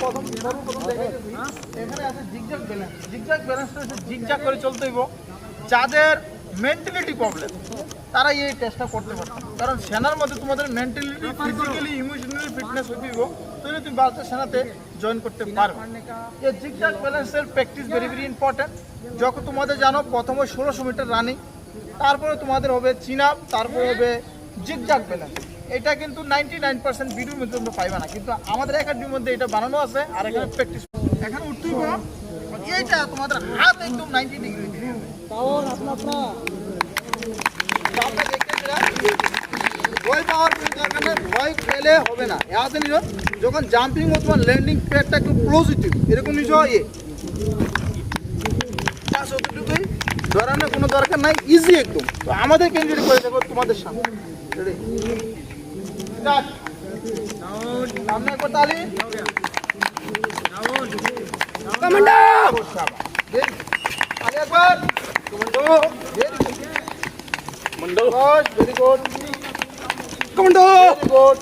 প্রথম সর্বপ্রথম দেখাইতেছি এখানে আছে জিগজ্যাগ ব্যালেন্স। জিগজ্যাগ ব্যালেন্সটা হচ্ছে জিগজ্যাগ করে চলতে হইব। যাদের মেন্টালিটি প্রবলেম তারা এই টেস্টটা করতে পারবে, কারণ সেনার মধ্যে তোমাদের মেন্টালিটি, ফিজিক্যালি, ইমোশনালি ফিটনেস হইতে হইব, তাহলে তুমি ভারতের সেনাতে জয়েন করতে পারবে। এই জিগজ্যাগ ব্যালেন্সের প্র্যাকটিস ভেরি ইম্পর্টেন্ট। যখন তোমাদের জানো প্রথমে 1600 মিটার রানিং, তারপরে তোমাদের হবে চিন আপ, তারপরে হবে জিগজ্যাগ ব্যালেন্স। এটা কিন্তু 99% ভিডিওর মধ্যে তোমরা পাইবা না, কিন্তু আমাদের একাডেমির মধ্যে এটা বানানো আছে। আর এখানে প্র্যাকটিস এখানে উঠতেই এইটা তোমাদের হাত একদম 90 ডিগ্রি দিয়ে ভয় পাওয়ার কোনো দরকার নেই, ভয় পেলে হবে না। এতে নিল যখন জাম্পিং ও তোমার ল্যান্ডিং প্যাডটা একটু পজিটিভ এরকম নিজ অতটুকুই ধরানোর কোনো দরকার নাই, ইজি একদম। তো আমাদের ক্যান্ডিডেট করে দেবো তোমাদের সামনে। সামনে একবার তালি। কমান্ডো একবার commando, very good commando, very good commando, very good.